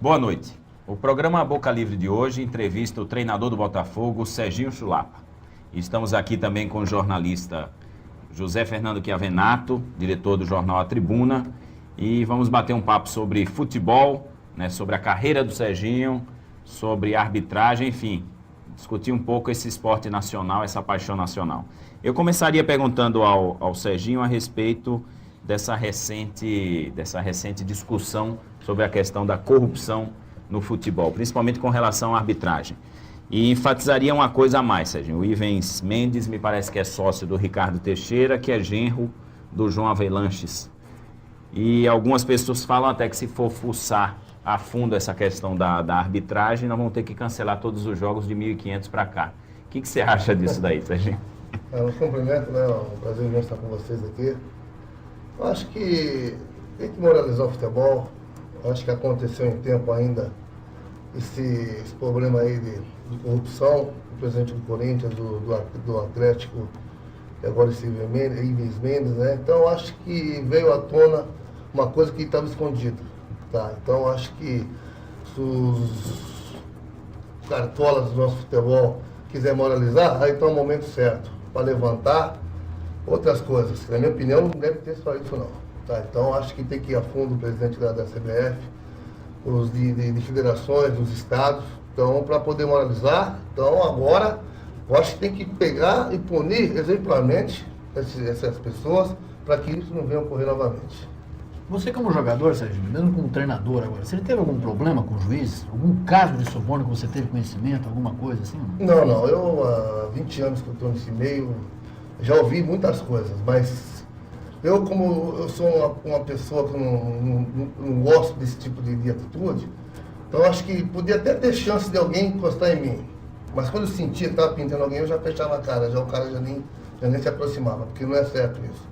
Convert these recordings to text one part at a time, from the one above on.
Boa noite. O programa Boca Livre de hoje entrevista o treinador do Botafogo, Serginho Chulapa. Estamos aqui também com o jornalista José Fernando Chiavenato, diretor do jornal A Tribuna, e vamos bater um papo sobre futebol, né, sobre a carreira do Serginho, sobre arbitragem, enfim, discutir um pouco esse esporte nacional, essa paixão nacional. Eu começaria perguntando ao Serginho a respeito dessa recente discussão sobre a questão da corrupção no futebol, principalmente com relação à arbitragem. E enfatizaria uma coisa a mais, Serginho. O Ivens Mendes me parece que é sócio do Ricardo Teixeira, que é genro do João Avelanches. E algumas pessoas falam até que se for fuçar a fundo essa questão da arbitragem, nós vamos ter que cancelar todos os jogos de 1.500 para cá. O que você acha disso daí, Serginho? Um cumprimento, né? Um prazer imenso estar com vocês aqui. Eu acho que tem que moralizar o futebol. Eu acho que aconteceu em tempo ainda esse problema aí de corrupção, o presidente do Corinthians, do Atlético, e agora esse Ivens Mendes, né? Então eu acho que veio à tona uma coisa que estava escondida, tá? Então eu acho que se os cartolas do nosso futebol quiser moralizar, aí está o momento certo para levantar outras coisas. Na minha opinião, não deve ter só isso não. Tá? Então acho que tem que ir a fundo o presidente da CBF, os de federações, dos estados, então, para poder moralizar. Então agora, eu acho que tem que pegar e punir exemplarmente essas pessoas para que isso não venha a ocorrer novamente. Você como jogador, Serginho, mesmo como treinador agora, você teve algum problema com o juiz? Algum caso de suborno que você teve conhecimento, alguma coisa assim? Não, eu há 20 anos que eu estou nesse meio, já ouvi muitas coisas, mas como eu sou uma pessoa que não gosto desse tipo de atitude, então acho que podia até ter chance de alguém encostar em mim. Mas quando eu sentia que estava pintando alguém, eu já fechava a cara, já o cara já nem se aproximava, porque não é certo isso.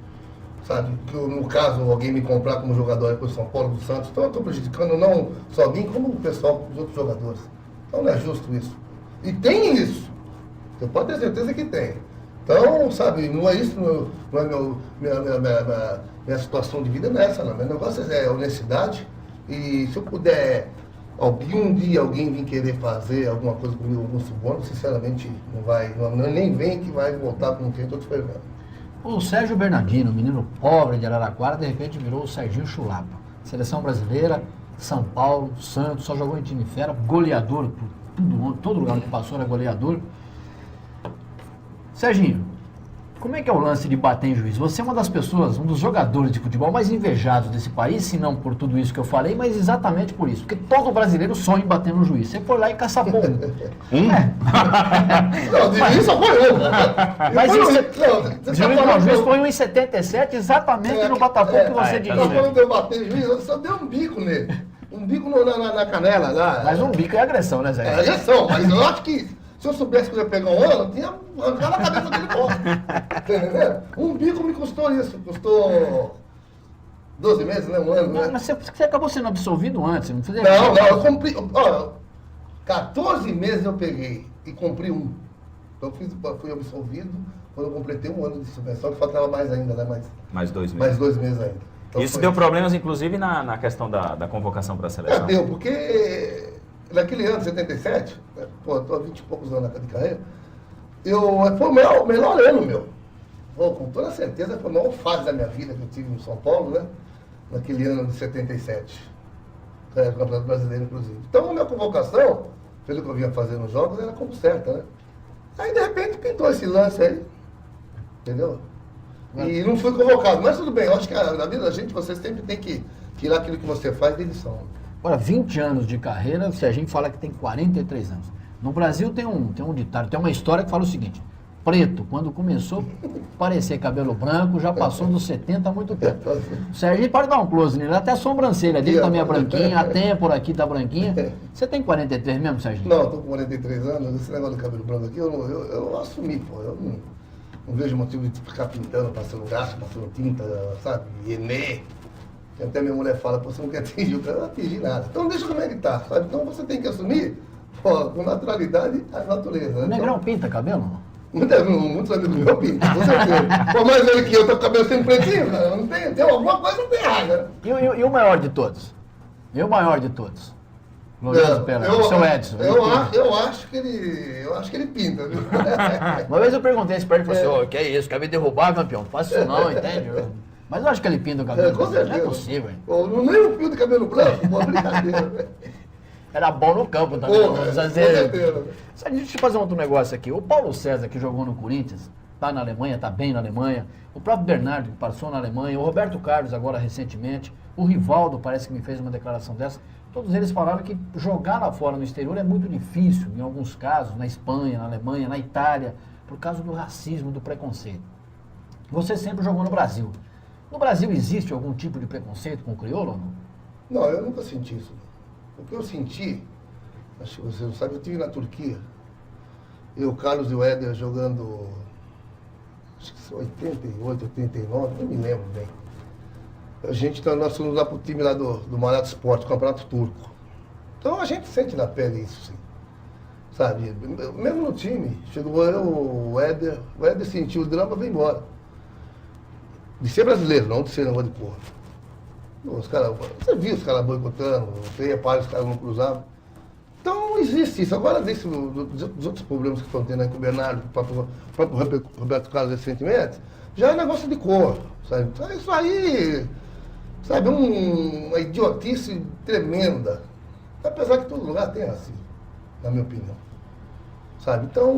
Sabe, que no caso alguém me comprar como jogador aí para o São Paulo, do Santos, então eu estou prejudicando não só a mim, como o pessoal, os outros jogadores. Então não é justo isso. E tem isso. Você pode ter certeza que tem. Então, sabe, não é isso, não é minha situação de vida nessa, não. Meu negócio é honestidade. E se eu puder, um dia alguém vir querer fazer alguma coisa comigo, algum suborno, sinceramente, nem vem que vai voltar com quem eu estou te esperando. O Sérgio Bernardino, menino pobre de Araraquara, de repente virou o Serginho Chulapa. Seleção brasileira, São Paulo, Santos, só jogou em time fera, goleador, por todo lugar que passou era goleador. Serginho, como é que é o lance de bater em juiz? Você é uma das pessoas, um dos jogadores de futebol mais invejados desse país, se não por tudo isso que eu falei, mas exatamente por isso. Porque todo brasileiro sonha em bater no juiz. Você foi lá e caçapou um. Não, de mim só foi um. Mas o juiz foi 1,77 exatamente no Botafogo que você dirigiu. Quando eu bati em juiz, eu só dei um bico nele. Um bico na canela. Lá. Mas um bico é agressão, né, Zé? É agressão, mas eu acho que se eu soubesse que eu ia pegar um ano, eu tinha arrancado a cabeça dele fora. Entendeu? Um bico me custou isso. Custou 12 meses, né? Um ano, né? Mas você acabou sendo absolvido antes, não fez? Não, eu cumpri. Olha, 14 meses eu peguei e cumpri um. Então fui absolvido quando eu completei um ano de suspensão, que faltava mais ainda, né? Mais 2 meses. Mais 2 meses ainda. Então, isso deu problemas, inclusive, na questão da convocação para a seleção. Deu, porque naquele ano, 77, né, estou há 20 e poucos anos de carreira, foi o melhor ano meu. Com toda certeza, foi a maior fase da minha vida que eu tive no São Paulo, né? Naquele ano de 77. No Campeonato Brasileiro, inclusive. Então, a minha convocação, pelo que eu vinha fazendo nos jogos, era como certa, né? Aí, de repente, pintou esse lance aí. Entendeu? E não fui convocado. Mas tudo bem, eu acho que na vida da gente, você sempre tem que tirar aquilo que você faz de lição. Agora, 20 anos de carreira, se a gente fala que tem 43 anos. No Brasil tem um ditado, tem uma história que fala o seguinte: preto, quando começou a parecer cabelo branco, já passou dos 70 há muito tempo. O Serginho, pode dar um close nele, até a sobrancelha dele também é branquinha, a têmpora aqui tá branquinha. Você tem 43 mesmo, Serginho? Não, eu tô com 43 anos, esse negócio de cabelo branco aqui, eu assumi, pô. Eu não vejo motivo de ficar pintando, passando gasto, passando tinta, sabe? Enê. Até minha mulher fala, pô, você não quer atingir o cara, eu não atingi nada. Então deixa como é que tá, sabe? Então você tem que assumir, pô, com naturalidade, a natureza. O Negrão pinta cabelo? Muitos amigos meus pintam, com certeza. Por mais velho que eu, tô com o cabelo sempre pretinho, cara, não tem alguma coisa não tem errada. E o maior de todos? E o maior de todos? Glorioso Pelé. O seu Edson. Eu acho que ele pinta, viu? Uma vez eu perguntei isso pra ele, ele falou assim, que é isso, quer me derrubar, campeão? Não faço isso não, entende? Mas eu acho que ele pinta o cabelo. Com certeza. Não é possível, hein? Nem o fio de cabelo branco, uma brincadeira, velho. Era bom no campo também. Com certeza. Deixa eu fazer um outro negócio aqui. O Paulo César, que jogou no Corinthians, tá na Alemanha, tá bem na Alemanha. O próprio Bernardo, que passou na Alemanha. O Roberto Carlos, agora recentemente. O Rivaldo, parece que me fez uma declaração dessa. Todos eles falaram que jogar lá fora no exterior é muito difícil, em alguns casos, na Espanha, na Alemanha, na Itália, por causa do racismo, do preconceito. Você sempre jogou no Brasil. No Brasil existe algum tipo de preconceito com o crioulo ou não? Não, eu nunca senti isso. O que eu senti, acho que você não sabe, eu estive na Turquia. Eu, o Carlos e o Éder jogando, acho que são 88, 89, não me lembro bem. Nós fomos lá pro time lá do Marat Sport, Campeonato Turco. Então a gente sente na pele isso, sim. Sabe? Mesmo no time, chegou eu, o Éder sentiu o drama e veio embora. De ser brasileiro, não de ser negócio de porra. Os caras, você viu os caras boicotando, você repara, os caras não cruzavam. Então não existe isso. Agora, dos outros problemas que estão tendo aí com o Bernardo, com o próprio Roberto Carlos recentemente, já é negócio de cor, sabe? Isso aí, sabe, uma idiotice tremenda. Apesar que todo lugar tem racismo, na minha opinião. Sabe? Então,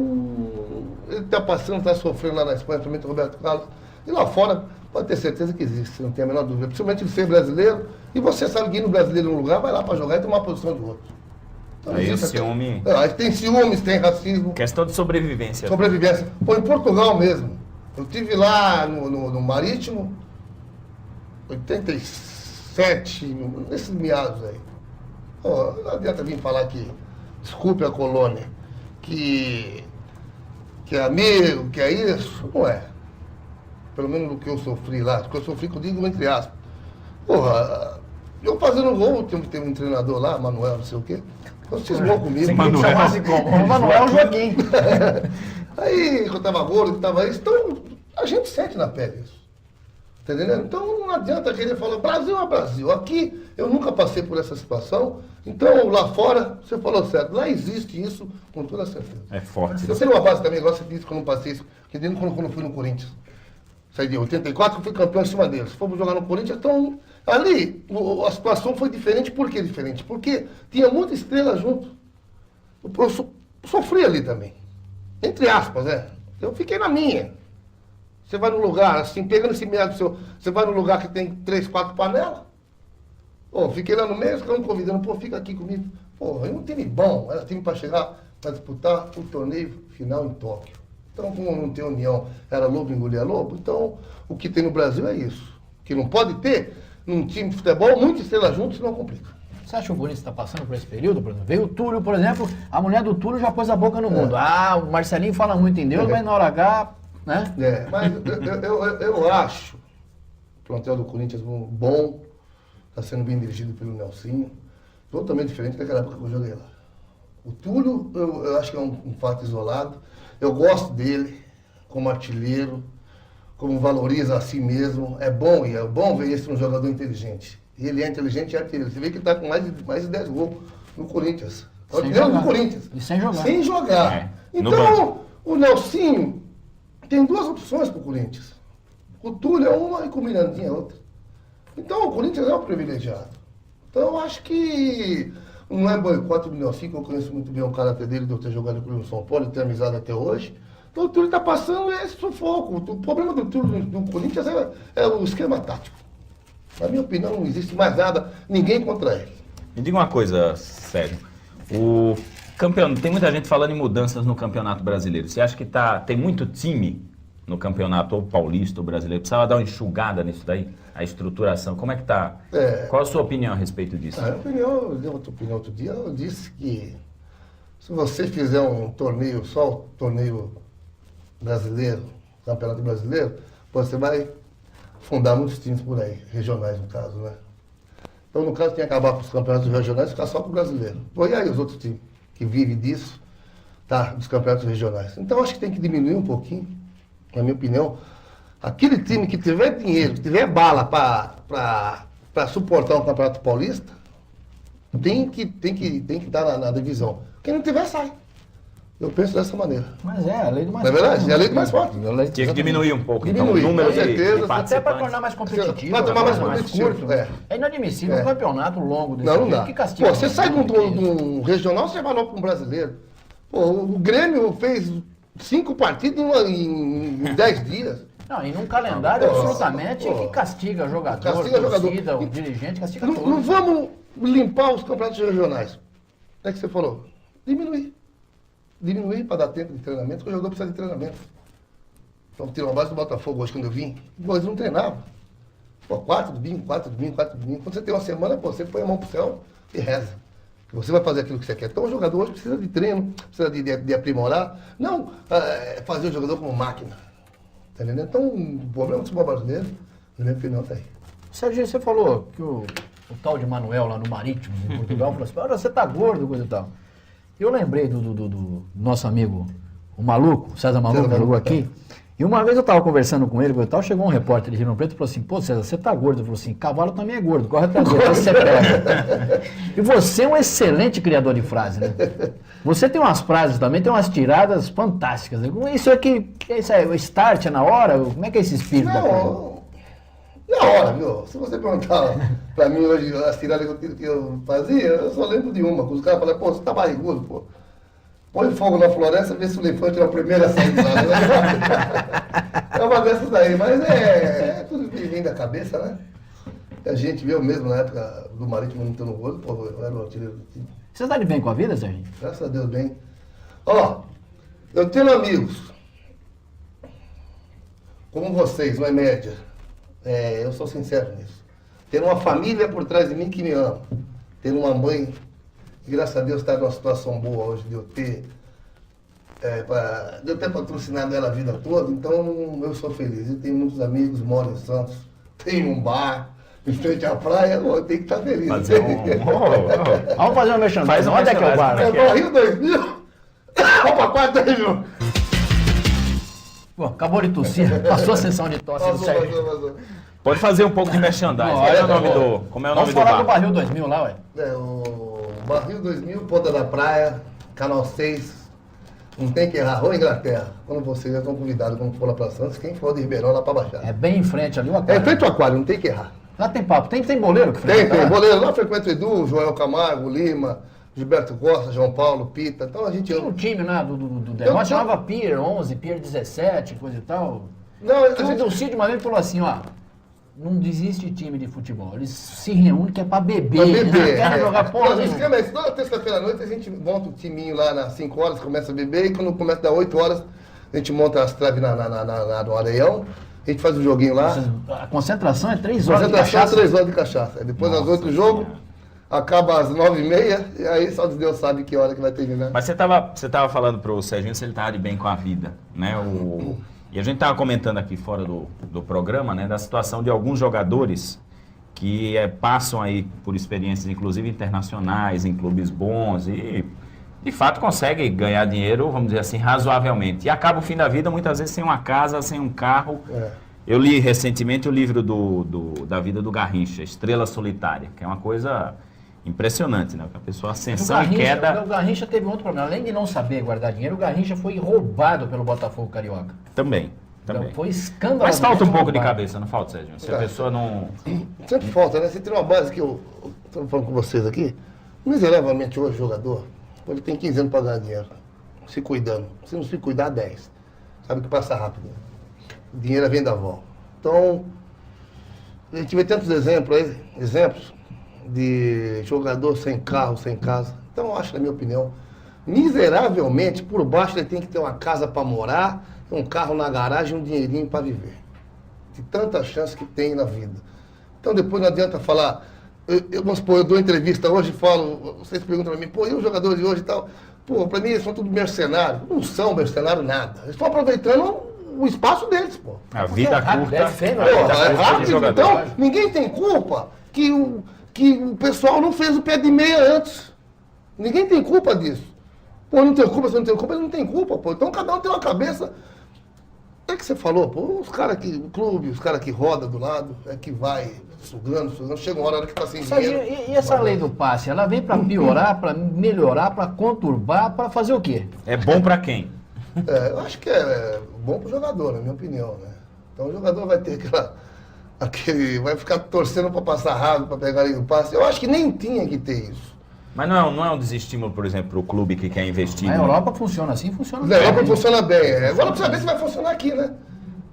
ele está passando, está sofrendo lá na Espanha, principalmente o Roberto Carlos. E lá fora, pode ter certeza que existe, não tem a menor dúvida. Principalmente ele ser brasileiro, e você sabe que ir no brasileiro num lugar, vai lá para jogar e tomar a posição do outro. Então, aí o ciúme... Aí tem ciúmes, tem racismo. Questão de sobrevivência. Sobrevivência. Pô, em Portugal mesmo. Eu estive lá no Marítimo, 87, nesses meados aí. Pô, não adianta vir falar que, desculpe a colônia, que é amigo, que é isso. Não é. Pelo menos do que eu sofri lá. O que eu sofri, que eu digo entre aspas. Porra, eu fazendo gol, tem um treinador lá, Manuel, não sei o quê. Eu cismou comigo. Sem Manuel. O Manuel Joaquim. Aí, eu tava gordo, que tava isso. Então, a gente sente na pele isso. Tá entendendo? Então, não adianta querer falar, Brasil é Brasil. Aqui, eu nunca passei por essa situação. Então, lá fora, você falou certo. Lá existe isso, com toda certeza. É forte. Eu tenho uma base também, igual você disse que eu não passei isso. Que dentro quando eu fui no Corinthians. Saí de 84, eu fui campeão em cima deles. Fomos jogar no Corinthians, então, ali, a situação foi diferente. Por que diferente? Porque tinha muita estrela junto. Eu sofri ali também. Entre aspas, né? Eu fiquei na minha. Você vai num lugar, assim, pegando esse meado seu, você vai num lugar que tem 3, 4 panelas. Pô, fiquei lá no meio, ficando convidando, pô, fica aqui comigo. Pô, é um time bom, era time para chegar, para disputar o torneio final em Tóquio. Então, como não tem união, era lobo engolir lobo, então o que tem no Brasil é isso. Que não pode ter, num time de futebol, muitas estrelas juntos, senão complica. Você acha que o Corinthians está passando por esse período, por exemplo? Veio o Túlio, por exemplo, a mulher do Túlio já pôs a boca no mundo. Ah, o Marcelinho fala muito em Deus, mas na hora H, né? Mas eu acho o plantel do Corinthians bom, está sendo bem dirigido pelo Nelsinho, totalmente diferente daquela época que eu joguei lá. O Túlio, eu acho que é um fato isolado. Eu gosto dele como artilheiro, como valoriza a si mesmo. É bom ver esse um jogador inteligente. E ele é inteligente e artilheiro. Você vê que ele está com mais de 10 gols no Corinthians. Artilheiro do Corinthians. E sem jogar. Sem jogar. É, então, o Nelsinho tem duas opções para o Corinthians. O Túlio é uma e com o Mirandinha é outra. Então, o Corinthians é um privilegiado. Então, eu acho que não é boicote do Nelsinho, que eu conheço muito bem o caráter dele, de eu ter jogado com ele no São Paulo e ter amizade até hoje. Então, o Túlio está passando esse sufoco. O problema do Túlio do Corinthians é o esquema tático. Na minha opinião, não existe mais nada, ninguém contra ele. Me diga uma coisa, sério. O campeonato, tem muita gente falando em mudanças no Campeonato Brasileiro. Você acha que tem muito time no campeonato, ou paulista, ou brasileiro? Precisava dar uma enxugada nisso daí? A estruturação, como é que está? Qual a sua opinião a respeito disso? Eu dei outra opinião outro dia. Eu disse que se você fizer um torneio, só o torneio brasileiro, campeonato brasileiro, você vai fundar muitos times por aí, regionais no caso, né? Então, no caso, tem que acabar com os campeonatos regionais e ficar só com o brasileiro. E aí os outros times que vivem disso, tá, dos campeonatos regionais. Então, acho que tem que diminuir um pouquinho, na minha opinião. Aquele time que tiver dinheiro, que tiver bala para suportar um campeonato paulista, tem que estar na divisão. Quem não tiver, sai. Eu penso dessa maneira. Mas é a lei do mais Não é forte. verdade? É a lei do mais forte. Tinha que diminuir um pouco, Diminuir, então, o número com certeza. de Até para tornar participantes. mais competitivo. Para tornar mais mais competitivo, curto. é. É inadmissível um campeonato longo desse Não jeito dá. que castiga. Pô, você sai de muito. um regional, você vai logo para um brasileiro. Pô, o Grêmio fez 5 partidas em 10 dias. Não, e num calendário Pô, absolutamente pô. que castiga jogador, Castiga torcida, jogador. o dirigente, castiga Não todos. vamos limpar os campeonatos regionais. É que você falou. Diminuir para dar tempo de treinamento, porque o jogador precisa de treinamento. Então, tirou a base do Botafogo hoje, quando eu vim, eles não treinavam. Pô, 4 domingos. Quando você tem uma semana, pô, você põe a mão pro céu e reza. Que você vai fazer aquilo que você quer. Então, o jogador hoje precisa de treino, precisa de aprimorar. Não fazer o jogador como máquina. Tá entendendo? Então, o problema do futebol brasileiro, na minha opinião, tá aí. Sérgio, você falou que o tal de Manuel lá no Marítimo, em Portugal, falou assim, olha, você tá gordo, coisa e tal. Eu lembrei do nosso amigo, o Maluco, o César Maluco, que jogou aqui. E uma vez eu estava conversando com ele, coisa e tal, chegou um repórter de Ribeirão Preto e falou assim, pô, César, você tá gordo. Ele falou assim, cavalo também é gordo, corre atrás dele, você pega. E você é um excelente criador de frases, né? Você tem umas frases também, tem umas tiradas fantásticas. Né? Isso aqui, isso é o start, é na hora? Como é que é esse espírito da coisa? Na hora, meu. Se você perguntar pra mim hoje as tiradas que eu fazia, eu só lembro de uma. Os caras falam, pô, você tá barrigudo, pô. Põe fogo na floresta, vê se o elefante é o primeiro a sair de lá. É uma dessas daí, mas é tudo que vem da cabeça, né? A gente viu mesmo na época do Marítimo não tendo gol, pô, eu era o artilheiro do time. Você está de bem com a vida, Sérgio? Graças a Deus, bem. Ó, eu tenho amigos, como vocês, uma média. Eu sou sincero nisso. Ter uma família por trás de mim que me ama. Ter uma mãe que, graças a Deus, está numa situação boa hoje de eu ter patrocinado ela a vida toda. Então, eu sou feliz. Eu tenho muitos amigos, moro em Santos, tenho um bar em frente à praia, eu tenho que estar feliz. Fazer Vamos fazer uma merchandising. Faz um Onde é que é o bar? merchandising, Rio 2000, opa, 4 mil. Pô, acabou de tossir. Passou a sessão de tosse do Sérgio. Vazou. Pode fazer um pouco de merchandising. Não, Como é o olha, nome como é o nome Vamos do falar do bar? Barril 2000 lá, ué. O Barril 2000, Ponta da Praia, Canal 6, não tem que errar, ou Inglaterra. Quando vocês já estão convidados, quando for lá para Santos, quem for de Ribeirão lá para Baixada. É bem em frente ali, o É aquário. em frente ao aquário, não tem que errar. Lá tem papo. Tem boleiro que Tem, frequenta lá? boleiro lá frequenta o Edu, Joel Camargo, Lima, Gilberto Costa, João Paulo, Pita. Então a gente... Tinha um time, né, do negócio, Eu- chamava Pier 11, Pier 17, coisa e tal. Não, a O gente... Dulcídio uma vez falou assim, ó, não desiste time de futebol, eles se reúnem que é pra beber, Pra eles não beber. querem jogar porra Mas o nenhuma. esquema é esse. Toda terça-feira à noite a gente monta um timinho lá nas 5 horas, começa a beber, e quando começa a dar 8 horas, a gente monta as traves no areião, a gente faz um joguinho lá. A concentração é 3 horas de Concentração, cachaça. 3 horas de cachaça. Aí depois às 8 o jogo, acaba às 9h30, e aí só Deus sabe que hora que vai terminar. Mas você tava falando pro Serginho se ele tava de bem com a vida, né? E a gente tava comentando aqui fora do programa, né, da situação de alguns jogadores que passam aí por experiências, inclusive internacionais, em clubes bons e, de fato, conseguem ganhar dinheiro, vamos dizer assim, razoavelmente. E acaba o fim da vida, muitas vezes, sem uma casa, sem um carro. Eu li recentemente o livro da vida do Garrincha, Estrela Solitária, que é uma coisa impressionante, né? A pessoa ascensão e queda... O Garrincha teve outro problema. Além de não saber guardar dinheiro, o Garrincha foi roubado pelo Botafogo Carioca. Também. Então, foi escandaloso. Mas falta um pouco de cabeça, não falta, Sérgio? Se a pessoa não... Sempre falta, né? Você tem uma base que eu estou falando com vocês aqui, miseravelmente hoje o jogador, ele tem 15 anos para ganhar dinheiro, se cuidando. Se não se cuidar, 10. Sabe que passa rápido. Né? O dinheiro vem da avó. Então, a gente vê tantos exemplos de jogador sem carro, sem casa. Então, eu acho, na minha opinião, miseravelmente, por baixo ele tem que ter uma casa para morar, um carro na garagem e um dinheirinho para viver. De tanta chance que tem na vida. Então, depois não adianta falar... Vamos supor, eu dou entrevista hoje e falo... Vocês perguntam para mim, pô, e os jogadores de hoje e tal? Pô, para mim eles são tudo mercenários. Não são mercenários nada. Eles estão aproveitando o espaço deles, pô. A vida curta. É efêmero, a vida Pô, é curta de rápido, jogador. então ninguém tem culpa que o pessoal não fez o pé de meia antes. Ninguém tem culpa disso. Pô, não tem culpa, você não tem culpa, ele não tem culpa, pô. Então cada um tem uma cabeça. É que você falou, pô, os caras que, o clube, os caras que roda do lado, é que vai sugando. Chega uma hora que tá sem Serginho, dinheiro. e essa lei do passe, ela vem para piorar, para melhorar, para conturbar, para fazer o quê? É bom pra quem? Eu acho que é bom pro jogador, na minha opinião, né? Então o jogador vai ter vai ficar torcendo para passar rápido, para pegar a lei do passe. Eu acho que nem tinha que ter isso. Mas não é um desestímulo, por exemplo, pro clube que quer investir. Na no- Europa funciona assim, funciona Na Europa bem. funciona bem. Agora precisa ver se vai funcionar aqui, né?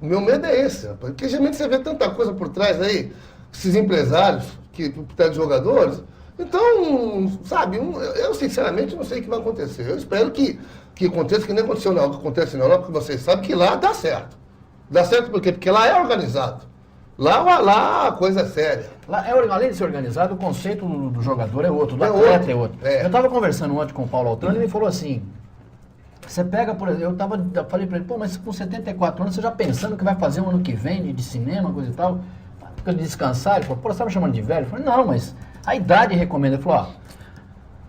O meu medo é esse, rapaz. Porque geralmente você vê tanta coisa por trás aí, esses empresários, por trás de jogadores. Então, sabe, eu sinceramente não sei o que vai acontecer. Eu espero que aconteça, que nem aconteceu na Europa, que acontece na Europa, porque vocês sabem que lá dá certo. Dá certo por quê? Porque lá é organizado. Lá a coisa é séria. Lá, além de ser organizado, o conceito do jogador é outro, do É atleta outro, é outro. é. Eu estava conversando ontem com o Paulo Altran e ele me falou assim, você pega, por exemplo, eu falei para ele, pô, mas com 74 anos, você já pensando que vai fazer um ano que vem de cinema, coisa e tal, porque eu descansar, ele falou, pô, você tá me chamando de velho? Eu falei, não, mas a idade recomenda. Ele falou, ó,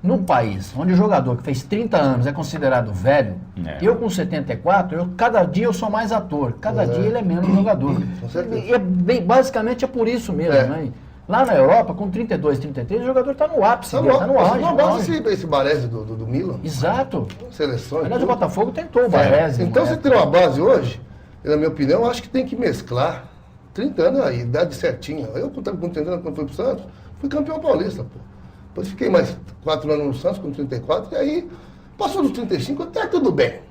num país onde o jogador que fez 30 anos é considerado velho, eu com 74, cada dia eu sou mais ator, cada dia ele é menos jogador. Com certeza. E basicamente é por isso mesmo, né? Lá na Europa, com 32, 33, o jogador está no ápice, está no auge. Não gosta esse Baresi do Milan? Exato. Seleções. Aliás, o Botafogo tentou o Baresi. Então, você tem uma base hoje, na minha opinião, eu acho que tem que mesclar. 30 anos aí, idade certinha. Eu, com 30 anos, quando fui pro Santos, fui campeão paulista, pô. Depois fiquei mais 4 anos no Santos, com 34, e aí, passou dos 35, até tudo bem.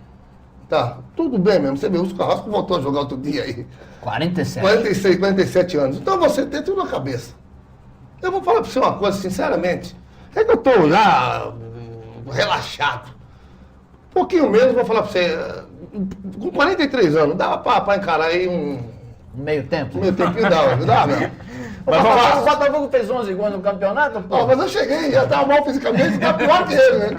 Tá, tudo bem mesmo. Você vê, o Carrasco voltou a jogar outro dia aí. 47. 46, 47 anos. Então você tem tudo na cabeça. Eu vou falar pra você uma coisa, sinceramente. É que eu tô já relaxado. Um pouquinho menos, vou falar pra você. Com 43 anos, dava pra encarar aí um Meio tempo. tempinho, dava, né? Mas o Botafogo fez 11 gols no campeonato, pô. Mas eu cheguei, já tava mal fisicamente, tá pior que ele, né?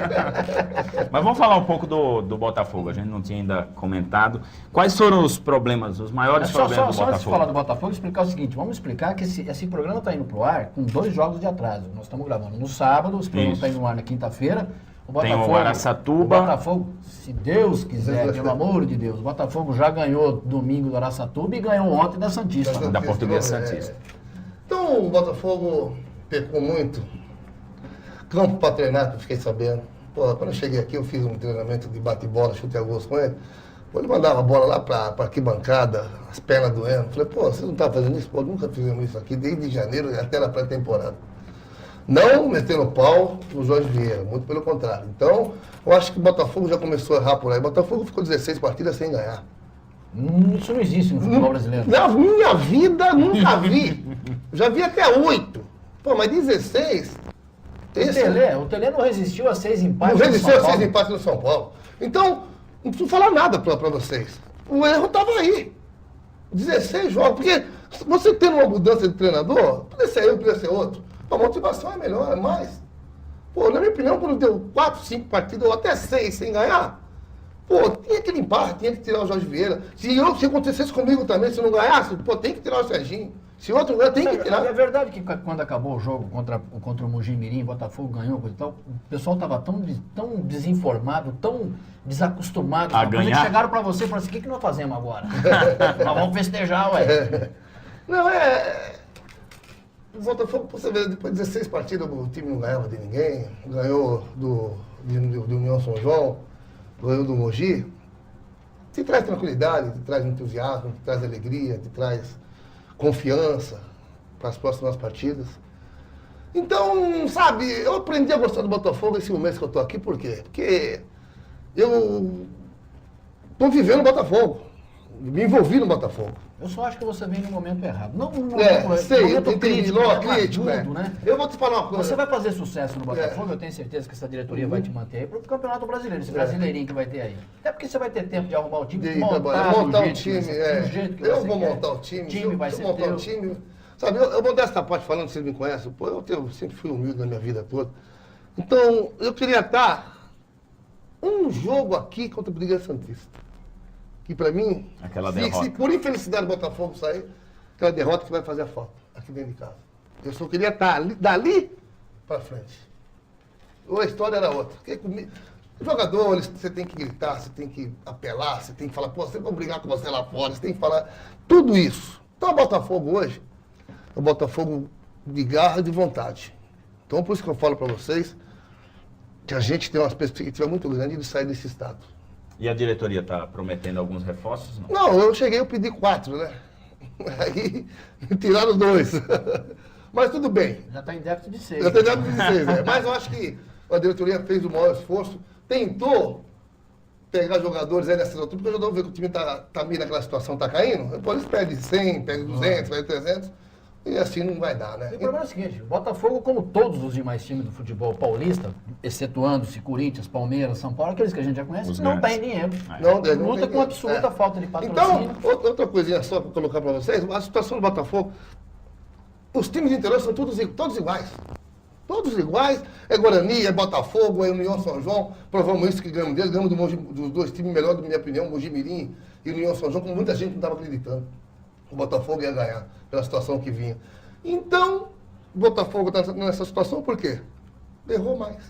Mas vamos falar um pouco do Botafogo, a gente não tinha ainda comentado. Quais foram os problemas, os maiores problemas do Só antes de falar Botafogo? do Botafogo, explicar o seguinte, vamos explicar que esse programa está indo pro ar com 2 jogos de atraso. Nós estamos gravando no sábado, esse programa está indo no ar na quinta-feira. Tem o Araçatuba. O Botafogo, se Deus quiser, pelo amor de Deus, o Botafogo já ganhou domingo do Araçatuba e ganhou ontem da Santíssima. Da Portuguesa Santista. Então o Botafogo pecou muito. Campo para treinar, que eu fiquei sabendo. Pô, quando eu cheguei aqui, eu fiz um treinamento de bate-bola, chute a gols com ele. Pô, ele mandava a bola lá para arquibancada, as pernas doendo. Falei, pô, vocês não estão fazendo isso? Pô, nunca fizemos isso aqui, desde janeiro até na pré-temporada. Não metendo pau no Jorge Vieira, muito pelo contrário. Então, eu acho que o Botafogo já começou a errar por aí. O Botafogo ficou 16 partidas sem ganhar. Isso não existe no futebol brasileiro. Na minha vida, nunca vi. Já vi até 8. Pô, mas 16... O Telê não resistiu a 6 empates. Não no resistiu São a 6 Paulo. empates no São Paulo. Então, não preciso falar nada pra vocês. O erro estava aí. 16 jogos. Porque você tendo uma mudança de treinador, podia ser eu, podia ser outro. A motivação é melhor, é mais. Pô, na minha opinião, quando deu 4, 5 partidas ou até 6 sem ganhar, pô, tinha que limpar, tinha que tirar o Jorge Vieira. Se acontecesse comigo também, se não ganhasse, pô, tem que tirar o Serginho. Se outro ganhar, tem que tirar. É verdade que quando acabou o jogo contra o Mogi Mirim, o Botafogo ganhou, coisa e tal, o pessoal estava tão desinformado, tão desacostumado com a coisa, ganhar? que chegaram para você e falaram assim, o que nós fazemos agora? Nós vamos festejar, ué. Não, o Botafogo, você vê, depois de 16 partidas, o time não ganhava de ninguém, ganhou do União São João, ganhou do Mogi. Te traz tranquilidade, te traz entusiasmo, te traz alegria, te traz confiança para as próximas partidas. Então, sabe, eu aprendi a gostar do Botafogo esse mês que eu estou aqui, por quê? Porque eu estou vivendo o Botafogo, me envolvi no Botafogo. Eu só acho que você vem no momento errado. Não no momento, sei, eu momento entendi, crítico, crítico, agudo, né? Eu vou te falar uma coisa. Você vai fazer sucesso no Botafogo, eu tenho certeza que essa diretoria vai te manter aí para o Campeonato Brasileiro, esse brasileirinho que vai ter aí. Até porque você vai ter tempo de arrumar o time, montar o time, eu vou montar o time, time vai ser montar teu. o time. Sabe, eu vou dar essa parte falando, vocês me conhecem, pô, eu sempre fui humilde na minha vida toda. Então, eu queria estar um jogo aqui contra o Brigante Santista. Que pra mim, Aquela se derrota. por infelicidade o Botafogo sair, aquela derrota que vai fazer a falta aqui dentro de casa. Eu só queria estar dali pra frente. Ou a história era outra. Jogador, você tem que gritar, você tem que apelar, você tem que falar, pô, você vai brigar com você lá fora, você tem que falar tudo isso. Então o Botafogo hoje é o Botafogo de garra e de vontade. Então, por isso que eu falo para vocês que a gente tem uma perspectiva muito grande de sair desse estado. E a diretoria está prometendo alguns reforços? Não? Não, eu pedi 4, né? Aí me tiraram 2. Mas tudo bem. Já está em déficit de 6. Já tem déficit de 6, né? Mas eu acho que a diretoria fez o maior esforço, tentou pegar jogadores aí nessa altura, porque o jogador vê que o time tá meio naquela situação, tá caindo, depois eles perdem 100, perdem 200, perdem 300, e assim não vai dar, né? E o problema é o seguinte, o Botafogo, como todos os demais times do futebol paulista, excetuando-se Corinthians, Palmeiras, São Paulo, aqueles que a gente já conhece, Os não grandes. tem dinheiro. Não Luta tem com absoluta falta de patrocínio. Então, outra coisinha só para colocar para vocês, a situação do Botafogo, os times de interior são todos iguais. Todos iguais, é Guarani, é Botafogo, é União São João, provamos isso que ganhamos deles, ganhamos dos 2 times melhores, na minha opinião, Mogi Mirim e União São João, como muita gente não estava acreditando. O Botafogo ia ganhar, pela situação que vinha. Então, o Botafogo está nessa situação por quê? Errou mais.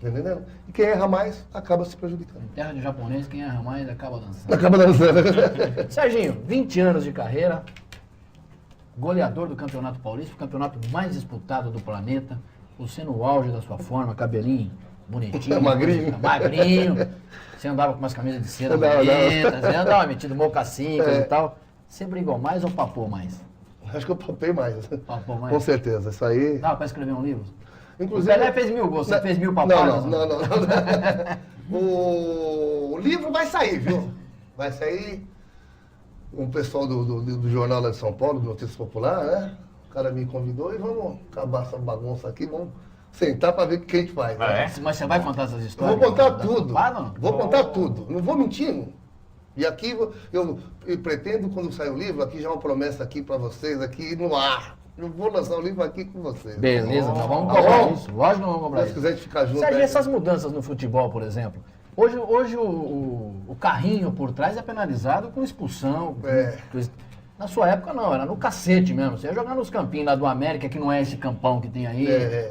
Tá entendendo? E quem erra mais, acaba se prejudicando. Em terra de japonês, quem erra mais acaba dançando. Acaba dançando. Serginho, 20 anos de carreira, goleador do Campeonato Paulista, o campeonato mais disputado do planeta, você no auge da sua forma, cabelinho bonitinho, magrinho, você andava com umas camisas de seda bonitas, você andava metido mocassim e tal. Você brigou mais ou papou mais? Acho que eu papei mais. Papou mais? Com certeza, isso aí... Dava para escrever um livro? Inclusive, O Pelé fez 1000 gols, você fez 1000 papadas? Não. O livro vai sair, viu? Vai sair. O pessoal do jornal lá de São Paulo, do Notícias Popular, né? O cara me convidou e vamos acabar essa bagunça aqui, vamos sentar para ver o que a gente faz. Né? Mas você vai contar essas Eu histórias? vou contar tudo. Não? Vou contar tudo. Não vou mentir. Não. E aqui eu pretendo, quando sair o livro, aqui já é uma promessa aqui para vocês, aqui no ar. Eu vou lançar o livro aqui com vocês. Beleza, então vamos cobrar isso. Lógico que não vamos cobrar Se isso. quiser ficar junto. Sérgio, essas mudanças no futebol, por exemplo. Hoje o carrinho por trás é penalizado com expulsão. Na sua época não, era no cacete mesmo. Você ia jogar nos campinhos lá do América, que não é esse campão que tem aí,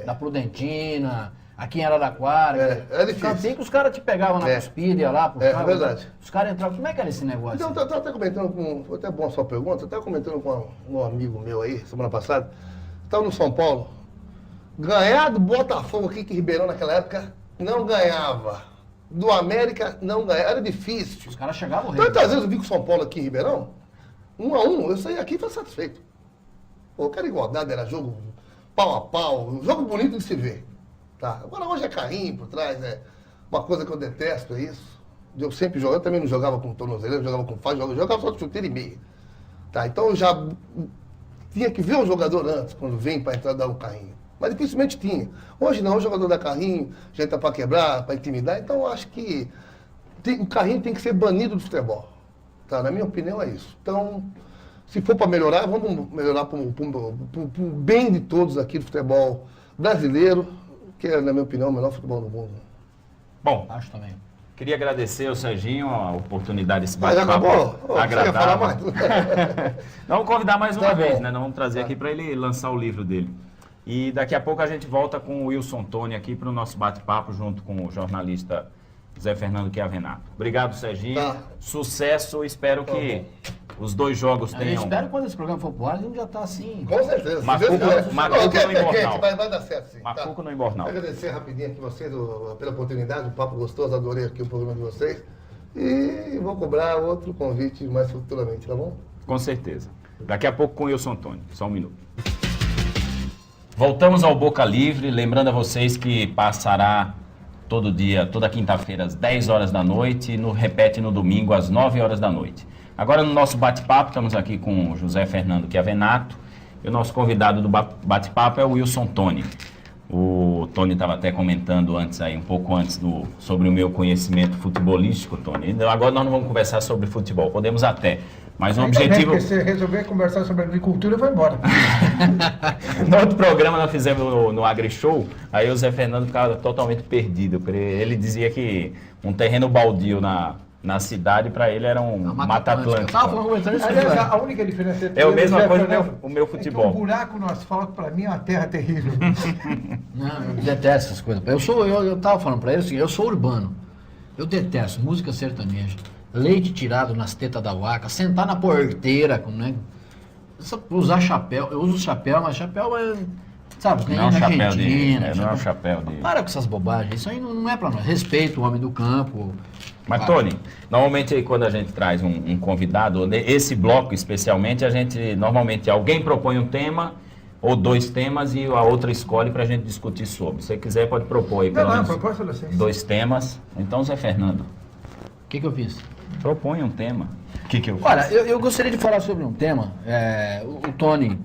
da Prudentina, aqui em Araraquara. É difícil. Campinho que os caras te pegavam na cuspida, ia lá, É verdade. Os caras entravam. Como é que era esse negócio? Então, eu estava até comentando foi até bom a sua pergunta, eu estava comentando com um amigo meu aí, semana passada, estava no São Paulo, ganhar do Botafogo aqui, que Ribeirão naquela época não ganhava. Do América não ganhava, era difícil. Os caras chegavam rei. Tantas vezes eu vi com o São Paulo aqui em Ribeirão, 1 a 1, eu saí aqui e fui satisfeito. Pô, aquela igualdade era jogo pau a pau, jogo bonito de se ver. Tá. Agora hoje é carrinho por trás, é uma coisa que eu detesto, é isso. Eu sempre jogava, eu também não jogava com tornozeleiro, jogava com faixa, jogava só de chuteiro e meia. Tá, então eu já tinha que ver o jogador antes, quando vem para entrar dar um carrinho. Mas dificilmente tinha. Hoje não, o jogador dá carrinho, já está para quebrar, para intimidar, então eu acho que o carrinho tem que ser banido do futebol. Tá, na minha opinião é isso. Então, se for para melhorar, vamos melhorar para o bem de todos aqui do futebol brasileiro, que é, na minha opinião, o melhor futebol do mundo. Bom, Acho também. queria agradecer ao Serginho a oportunidade desse Mas já bate-papo acabou? Você ia agradável. falar mais? Nós vamos convidar mais uma Tá vez, bom. né? Nós vamos trazer aqui para ele lançar o livro dele. E daqui a pouco a gente volta com o Wilson Tony aqui para o nosso bate-papo, junto com o jornalista Zé Fernando Chiavenato. Obrigado, Serginho. Tá. Sucesso. Espero que os 2 jogos Eu tenham... espero que quando esse programa for pro ar, a gente já tá assim. Com certeza. Macuco Se Deus quiser. Macuco Não, quente, no Imbornal. quente, vai dar certo sim. Macuco no Imbornal. Agradecer rapidinho aqui vocês pela oportunidade, um papo gostoso, adorei aqui o programa de vocês. E vou cobrar outro convite mais futuramente, tá bom? Com certeza. Daqui a pouco com o Wilson Tony. Só um minuto. Voltamos ao Boca Livre, lembrando a vocês que passará todo dia, toda quinta-feira, às 10 horas da noite, e repete no domingo, às 9 horas da noite. Agora, no nosso bate-papo, estamos aqui com o José Fernando Chiavenato, e o nosso convidado do bate-papo é o Wilson Tony. O Tony estava até comentando antes, aí, um pouco antes, sobre o meu conhecimento futebolístico, Tony. Agora nós não vamos conversar sobre futebol, podemos até, mas o objetivo... Porque se resolver conversar sobre agricultura, eu vou embora. No outro programa nós fizemos no AgriShow, aí o Zé Fernando ficava totalmente perdido. Ele dizia que um terreno baldio na cidade, para ele, era um Mata Atlântica. Eu tava falando comentando isso. Aliás, a única diferença entre É a eu e mesma Zé coisa Fernando o meu é que futebol. um buraco no asfalto, para mim, é uma terra terrível. Não, eu detesto essas coisas. Eu tava falando pra ele assim, eu sou urbano. Eu detesto música sertaneja, leite tirado nas tetas da vaca, sentar na porteira, né? usar chapéu, eu uso chapéu, mas chapéu é, sabe, Não é um na chapéu Argentina, não é um chapéu de... Para com essas bobagens, isso aí não é pra nós. Respeito o homem do campo. Mas, Claro. Tony, normalmente aí, quando a gente traz um convidado, esse bloco especialmente, a gente, normalmente, alguém propõe um tema ou 2 temas e a outra escolhe para a gente discutir sobre. Se você quiser, pode propor aí pelo Não, menos proposta de vocês. 2 temas. Então, Zé Fernando, O que eu fiz? propõe um tema. O que eu fiz? Olha, eu gostaria de falar sobre um tema. O Tony,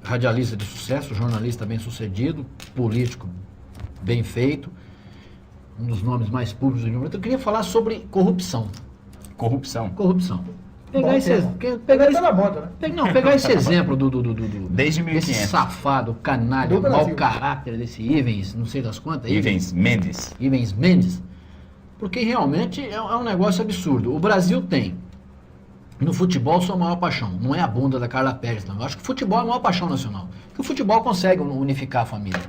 radialista de sucesso, jornalista bem sucedido, político bem feito, um dos nomes mais públicos do momento. Eu queria falar sobre corrupção. Corrupção. Corrupção. Pegar Bom esse, tema. pegar esse, Tá na moda, né? pegar esse exemplo Desde desse 1500. safado, canalha, Do Brasil. mau caráter desse Ivens, não sei das quantas. Ivens Mendes. Ivens Mendes, porque realmente é um negócio absurdo. O Brasil tem, no futebol, sua maior paixão. Não é a bunda da Carla Pérez, não. Eu acho que o futebol é a maior paixão nacional. Porque o futebol consegue unificar a família.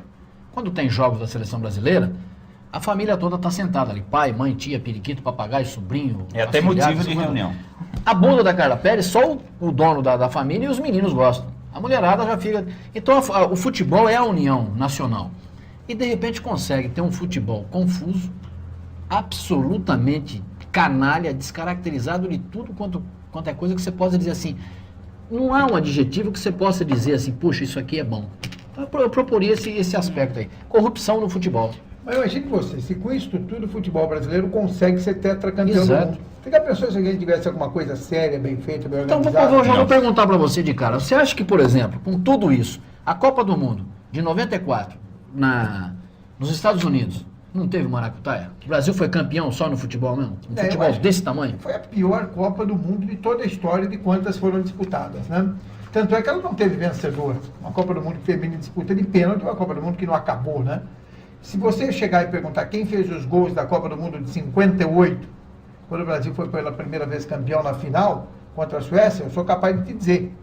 Quando tem jogos da seleção brasileira, a família toda está sentada ali. Pai, mãe, tia, periquito, papagaio, sobrinho. É até afilhado, motivo de isso, reunião. A bunda da Carla Pérez, só o dono da família e os meninos gostam. A mulherada já fica... Então o futebol é a união nacional. E de repente consegue ter um futebol confuso, absolutamente canalha, descaracterizado de tudo quanto é coisa que você possa dizer assim. Não há um adjetivo que você possa dizer assim, puxa, isso aqui é bom. Eu proporia esse aspecto aí. Corrupção no futebol. Mas imagine você, se com isso tudo o futebol brasileiro consegue ser tetracampeão do Exato. mundo. Você já pensou se alguém tivesse alguma coisa séria, bem feita, bem Então, organizada? já vou perguntar para você de cara. Você acha que, por exemplo, com tudo isso, a Copa do Mundo de 94, nos Estados Unidos, não teve maracutaia? O Brasil foi campeão só no futebol mesmo? Um eu futebol acho desse tamanho? Foi a pior Copa do Mundo de toda a história de quantas foram disputadas, né? Tanto é que ela não teve vencedor. Uma Copa do Mundo que termina em disputa de pênalti, uma Copa do Mundo que não acabou, né? Se você chegar e perguntar quem fez os gols da Copa do Mundo de 58, quando o Brasil foi pela primeira vez campeão na final contra a Suécia, eu sou capaz de te dizer.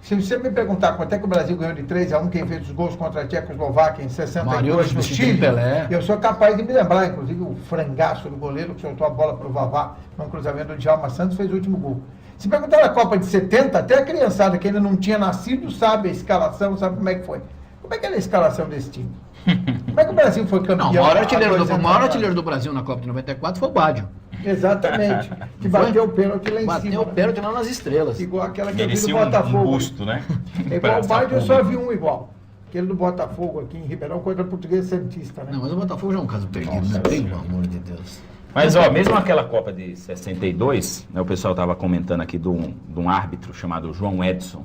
Se você me perguntar quanto é que o Brasil ganhou de 3-1, quem fez os gols contra a Tchecoslováquia em 62 Mariano no substituindo Chile, Pelé. eu sou capaz de me lembrar, inclusive o frangaço do goleiro que soltou a bola para o Vavá num cruzamento do Djalma Santos, fez o último gol. Se perguntar na Copa de 70, até a criançada que ainda não tinha nascido sabe a escalação, sabe como é que foi. Como é que era a escalação desse time? Como é que o Brasil foi campeão? Não, o maior há artilheiro, 2 anos o maior atrás? artilheiro do Brasil na Copa de 94 foi o Bádio. Exatamente. Que Foi? bateu o pênalti lá em Bateu cima. o pênalti lá nas estrelas. Igual aquela que eu vi do Merecia Botafogo. um busto, né? É igual o Bádio, eu só vi um igual. Aquele do Botafogo aqui em Ribeirão contra o Português Santista, né? Não, mas o Botafogo já é um caso perdido, Nossa né? Pelo Senhora. amor de Deus. Mas, ó, mesmo aquela Copa de 62, né, o pessoal estava comentando aqui de um árbitro chamado João Edson,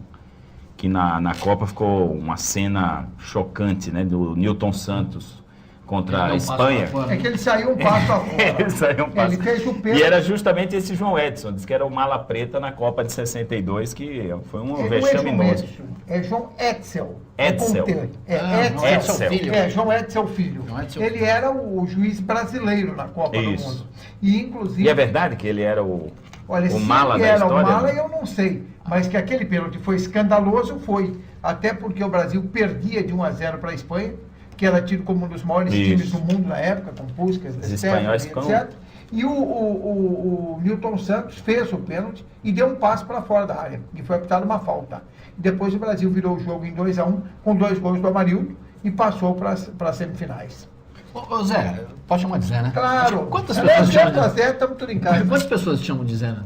que na Copa ficou uma cena chocante, né, do Newton Santos contra a Espanha. É que ele saiu um passo a fora. Ele saiu um passo. Ele fez o pênalti. E era justamente esse João Edson, disse que era o mala preta na Copa de 62, que foi um Não é vexaminoso. João Edson, é João Etzel. Etzel. É com T. É Ah, Etzel. João Etzel Filho. É, João Etzel Filho. João Etzel Ele Filho. era o juiz brasileiro na Copa Isso. do Mundo. E, inclusive... E é verdade que ele era o Olha, se mala ele da era história? o mala, eu não sei. Mas que aquele pênalti foi escandaloso, foi. Até porque o Brasil perdia de 1-0 para a Espanha, que era tido como um dos maiores Isso. times do mundo na época, com Puskás, Os De espanhóis Stefano, etc. E o Newton Santos fez o pênalti e deu um passo para fora da área. E foi apitada uma falta. E depois o Brasil virou o jogo em 2-1, com 2 gols do Amarildo, e passou para as semifinais. Ô Zé, pode chamar de Zé, né? Claro. Quantas Aliás, pessoas te chamam Zé, de Zé, estamos tudo em casa. Quantas pessoas te chamam de Zé, né?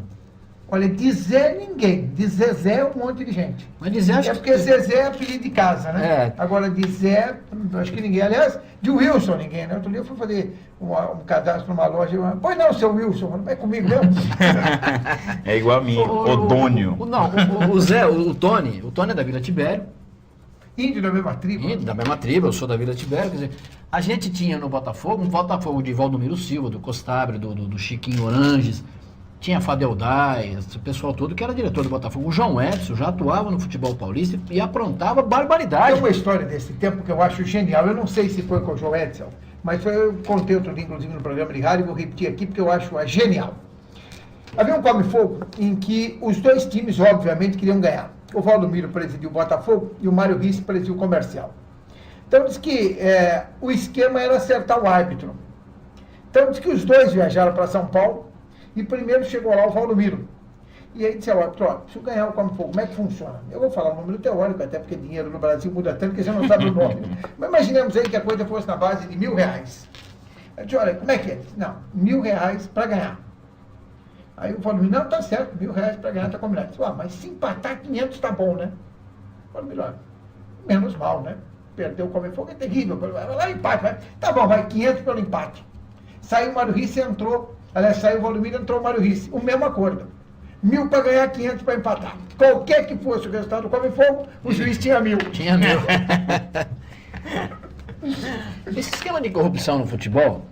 Olha, de Zé ninguém. De Zezé é um monte de gente. Mas de Zé acho É porque Zezé é apelido de casa, né? É. Agora, de Zé, acho que ninguém. Aliás, de Wilson ninguém, né? Outro dia eu fui fazer um cadastro numa loja. Pois não, seu Wilson, não é comigo mesmo? É igual a mim, Odônio. O Zé, o Tony é da Vila Tibério. Índio da mesma tribo. E da mesma tribo, eu sou da Vila Tibério, quer dizer, a gente tinha no Botafogo um Botafogo de Valdomiro Silva, do Costabre, do Chiquinho Oranges, tinha Fadel Dai, esse pessoal todo que era diretor do Botafogo. O João Edson já atuava no futebol paulista e aprontava barbaridade. Tem uma história desse tempo que eu acho genial. Eu não sei se foi com o João Edson, mas eu contei outro dia, inclusive, no programa de rádio, e vou repetir aqui porque eu acho genial. Havia um come-fogo em que os dois times, obviamente, queriam ganhar. O Valdomiro presidiu o Botafogo e o Mário Risse presidiu o Comercial. Então diz que o esquema era acertar o árbitro. Então diz que os dois viajaram para São Paulo e primeiro chegou lá o Valdomiro. E aí disse ao árbitro, ó, se eu ganhar o Come Fogo, como é que funciona? Eu vou falar um número teórico, até porque dinheiro no Brasil muda tanto que você não sabe o nome. Mas imaginemos aí que a coisa fosse na base de R$1.000. Eu disse, olha, como é que é? Não, R$1.000 para ganhar. Aí eu falo, não, tá certo, R$1.000 para ganhar, tá combinado. Eu disse, mas se empatar 500 tá bom, né? Eu falo, melhor, menos mal, né? Perdeu o Come Fogo é terrível, vai lá empate, vai. Tá bom, vai 500 pelo empate. Saiu o Mário Ricci e entrou, aliás, saiu o Valdomiro e entrou o Mário Ricci, o mesmo acordo. 1.000 para ganhar, 500 para empatar. Qualquer que fosse o resultado do Come Fogo, o juiz tinha 1.000. Tinha 1.000. Esse esquema de corrupção no futebol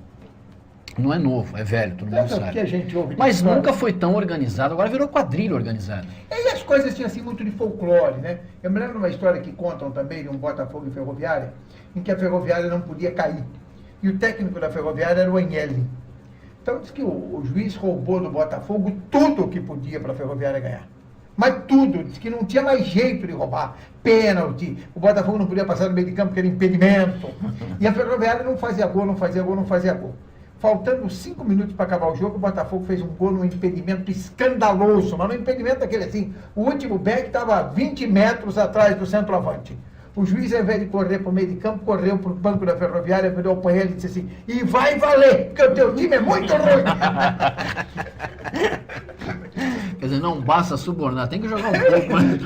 não é novo, é velho, todo mundo sabe. Que a gente ouve Mas história. nunca foi tão organizado, agora virou quadrilha organizada. E as coisas tinham assim muito de folclore, né? Eu me lembro de uma história que contam também de um Botafogo e Ferroviária, em que a Ferroviária não podia cair. E o técnico da Ferroviária era o Agnelli. Então diz que o juiz roubou do Botafogo tudo o que podia para a Ferroviária ganhar. Mas tudo, diz que não tinha mais jeito de roubar. Pênalti, o Botafogo não podia passar no meio de campo porque era impedimento. E a Ferroviária não fazia gol, não fazia gol, não fazia gol. Faltando 5 minutos para acabar o jogo, o Botafogo fez um gol num impedimento escandaloso, mas no impedimento daquele assim, o último back estava 20 metros atrás do centroavante. O juiz, ao invés de correr para o meio de campo, correu para o banco da Ferroviária, virou para ele e disse assim, e vai valer, porque o teu time é muito ruim. Quer dizer, não basta subornar, tem que jogar um pouco. Né?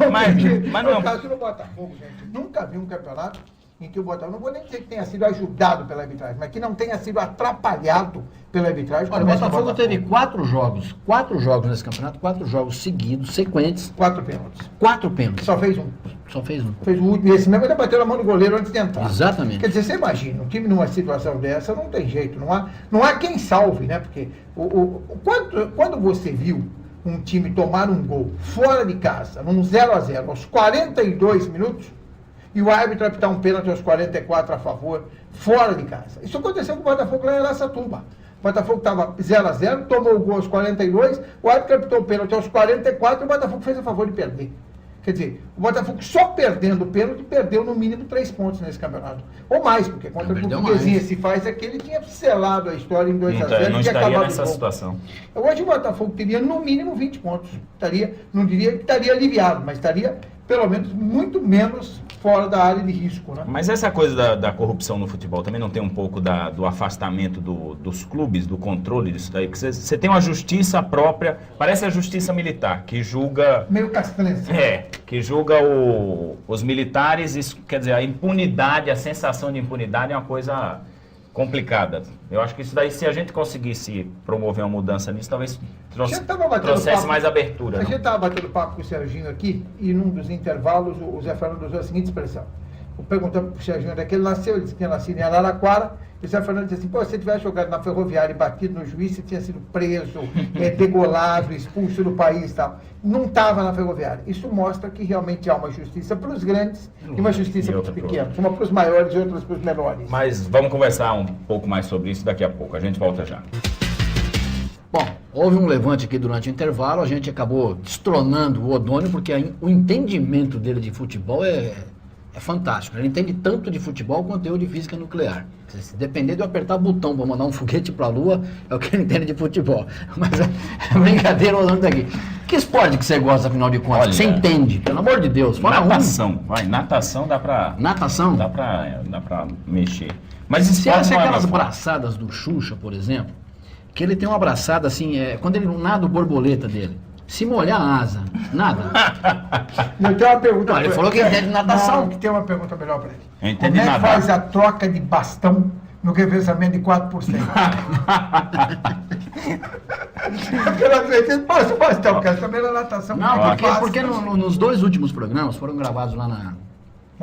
Mas não. No caso do Botafogo, gente, nunca vi um campeonato em que o Botafogo, não vou nem dizer que tenha sido ajudado pela arbitragem, mas que não tenha sido atrapalhado pela arbitragem. Olha, o Botafogo teve 4 jogos nesse campeonato, 4 jogos seguidos, sequentes, 4 pênaltis. 4 pênaltis. Só fez um. Só fez um. Fez o último, e esse mesmo ele bateu na mão do goleiro antes de entrar. Exatamente. Quer dizer, você imagina, um time numa situação dessa, não tem jeito, não há quem salve, né? Porque quando você viu um time tomar um gol fora de casa, num 0-0, aos 42 minutos, e o árbitro apitar um pênalti aos 44 a favor, fora de casa. Isso aconteceu com o Botafogo lá em Araçatuba. O Botafogo estava 0-0, tomou o gol aos 42, o árbitro apitou o pênalti aos 44 e o Botafogo fez a favor de perder. Quer dizer, o Botafogo só perdendo o pênalti, perdeu no mínimo 3 pontos nesse campeonato. Ou mais, porque contra a Portuguesinha se faz aquele, tinha selado a história em 2-0 não e estaria acabado nessa o jogo. situação. Hoje o Botafogo teria no mínimo 20 pontos. Não diria que estaria aliviado, mas estaria pelo menos muito menos fora da área de risco, né? Mas essa coisa da corrupção no futebol também não tem um pouco do afastamento dos clubes, do controle disso daí? Porque você tem uma justiça própria, parece a justiça militar, que julga... Meio castrense. Que julga os militares, isso, quer dizer, a impunidade, a sensação de impunidade é uma coisa complicada. Eu acho que isso daí, se a gente conseguisse promover uma mudança nisso, talvez trouxesse mais abertura. A gente estava batendo papo com o Serginho aqui, e num dos intervalos o Zé Fernando usou a seguinte expressão. Eu perguntando para o Serginho onde é que ele nasceu, ele disse que tinha nascido em Araraquara, e o Zé Fernando disse assim, pô, se você tivesse jogado na Ferroviária e batido no juiz, você tinha sido preso, degolado, expulso do país e tal. Não estava na Ferroviária. Isso mostra que realmente há uma justiça para os grandes e uma justiça para os pequenos. Uma para os maiores e outra para os menores. Mas vamos conversar um pouco mais sobre isso daqui a pouco. A gente volta já. Bom, houve um levante aqui durante o intervalo, a gente acabou destronando o Odônio, porque o entendimento dele de futebol é fantástico. Ele entende tanto de futebol quanto eu de física nuclear. Se depender de eu apertar o botão para mandar um foguete para a Lua, é o que ele entende de futebol. Mas é brincadeira olhando daqui. Que esporte que você gosta, afinal de contas? Olha, que você entende? Pelo amor de Deus. Fala natação. Natação dá pra... Natação? Dá pra mexer. Mas se esporte não é aquelas meu forte. braçadas do Xuxa, por exemplo, que ele tem uma braçada assim, quando ele nada o borboleta dele. Se molhar a asa, nada. Eu tenho uma pergunta. Não, ele falou que entende natação. Não, que tem uma pergunta melhor para ele. Eu entendi Como é que nadar. faz a troca de bastão no revezamento de 4%? Pela vez, passa o bastão, quero saber da natação. Não, porque nos 2 últimos programas foram gravados lá na...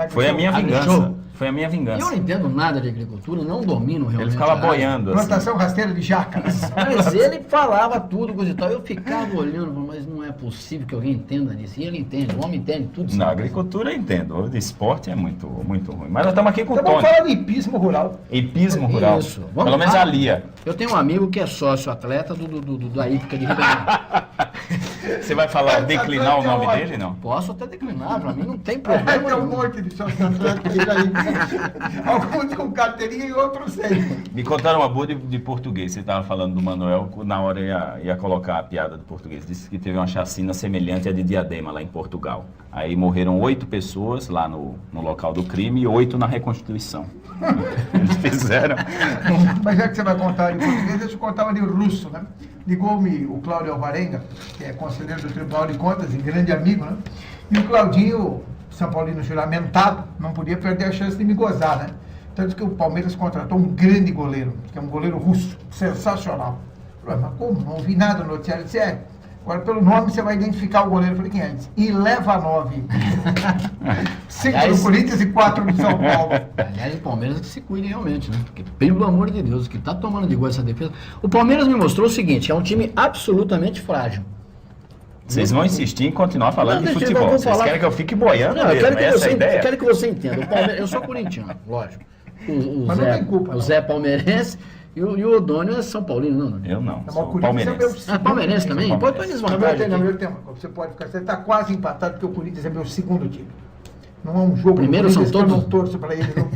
Foi a minha Ah, no vingança. show? Foi a minha Eu vingança. não entendo nada de agricultura, não domino realmente. Ele ficava a área. boiando assim. Plantação rasteira de jácaras. Mas ele falava tudo, coisa e tal. Eu ficava olhando, mas não é possível que alguém entenda disso. E ele entende, o homem entende tudo. Na agricultura eu entendo. O de esporte é muito, muito ruim. Mas nós estamos aqui com o Então vamos Tony. falar de hipismo rural. Hipismo rural. Isso. Vamos Pelo menos lá. a Lia. Eu tenho um amigo que é sócio atleta da Ípica de Ribeirão. Você vai falar, declinar o nome dele, não? Posso até declinar, pra mim não tem Tem problema. um monte de sócio atléticos aí. Alguns com carteirinha e outros sem. Me contaram uma boa de português. Você estava falando do Manuel, na hora ia colocar a piada do português. Disse que teve uma chacina semelhante à de Diadema, lá em Portugal. Aí morreram 8 pessoas lá no local do crime e 8 na reconstituição. Eles fizeram. Mas já que você vai contar em português, deixa eu contar uma de russo, né? Ligou-me o Cláudio Alvarenga, que é conselheiro do Tribunal de Contas e grande amigo, né? E o Claudinho, São Paulino juramentado, não podia perder a chance de me gozar, né? Tanto que o Palmeiras contratou um grande goleiro, que é um goleiro russo, sensacional. Eu falei, mas como? Não ouvi nada no noticiário. Ele disse, agora pelo nome você vai identificar o goleiro. Eu falei, quem é? Ele disse, e leva 9. 5 do Corinthians e 4 do São Paulo. Aliás, o Palmeiras que se cuide realmente, né? Porque, pelo amor de Deus, que tá tomando de gol essa defesa. O Palmeiras me mostrou o seguinte, é um time absolutamente frágil. Vocês vão insistir em continuar falando de futebol. vamos Vocês falar- querem que eu fique boiando Não, mesmo, essa é a eu ideia? quero que você entenda. O Palmeiras, eu sou corintiano, lógico. O Mas não Zé, tem culpa, o não. Zé é palmeirense e o Odônio é São Paulino, não? Eu não, É, mas sou o Corinthians é palmeirense. meu Ah, palmeirense também? Sou Pô, eu tô em palmeirense. desvantagem No meu aqui. tempo, você pode ficar, você está quase empatado porque o Corinthians é meu segundo time. Não é um jogo Primeiro do são Corinthians que eu todos- não torço para ele, não.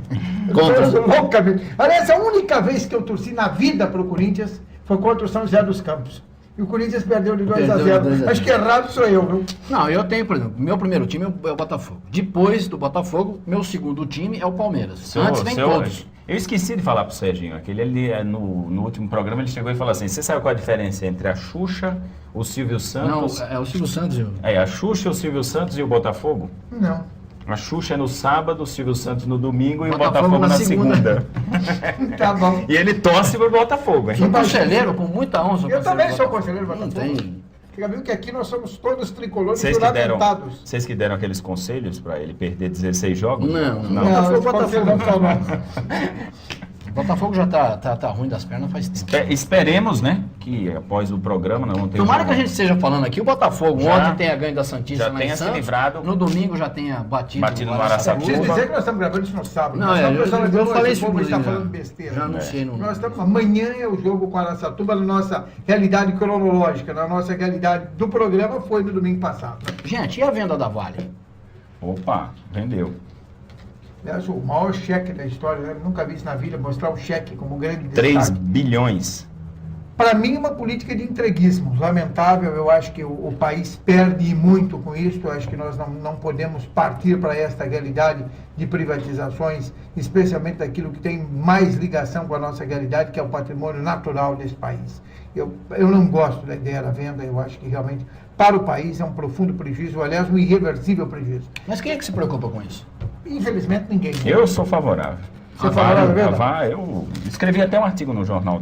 Eu Contra. torço loucamente. Aliás, a única vez que eu torci na vida para o Corinthians foi contra o São José dos Campos. E o Corinthians perdeu de 2 a Perdeu de 0. 2 a 0. Acho que errado sou eu, viu? Não, eu tenho, por exemplo, meu primeiro time é o Botafogo. Depois do Botafogo, meu segundo time é o Palmeiras. Antes vem todos. Eu esqueci de falar pro Serginho, aquele ali no último programa ele chegou e falou assim, você sabe qual é a diferença entre a Xuxa, o Silvio Não, Santos... é o Silvio Santos. a Xuxa, o Silvio Santos e o Botafogo? Não. A Xuxa é no sábado, o Silvio Santos no domingo e o Botafogo Botafogo na na segunda. segunda. Tá bom. E ele torce pro Botafogo, hein? Sou conselheiro, com muita honra. sou Eu também do sou Botafogo. conselheiro do Não Botafogo. tem. Fica vendo que aqui nós somos todos tricolores Vocês que juramentados. deram aqueles conselhos para ele perder 16 jogos? Não. Não, Botafogo, esse conselho não são nossos. O Botafogo já tá ruim das pernas faz tempo. Esperemos, né? Que após o programa nós vamos ter Tomara um que a gente esteja falando aqui, o Botafogo Já- ontem tenha ganho da Santista já lá tenha em se Santos, livrado. no domingo já tenha batido no Araçatuba. Preciso dizer que nós estamos gravando isso no sábado. Não, Nós estamos eu pensando, falei "Nossa, isso o povo está inclusive, falando já. besteira. Já anunciei no... Nós estamos, amanhã é o jogo com a Araçatuba, na nossa realidade cronológica, na nossa realidade do programa, foi no domingo passado. Gente, e a venda da Vale? Opa, vendeu. Aliás, o maior cheque da história, né? Nunca vi isso na vida, mostrar o cheque como grande 3 destaque. bilhões. Para mim, uma política de entreguismo. Lamentável, eu acho que o país perde muito com isso. Eu acho que nós não podemos partir para esta realidade de privatizações, especialmente daquilo que tem mais ligação com a nossa realidade, que é o patrimônio natural desse país. Eu não gosto da ideia da venda, eu acho que realmente, para o país, é um profundo prejuízo, aliás, um irreversível prejuízo. Mas quem é que se preocupa com isso? Infelizmente, ninguém. Eu sou favorável. Você é favorável, verdade? Eu escrevi até um artigo no jornal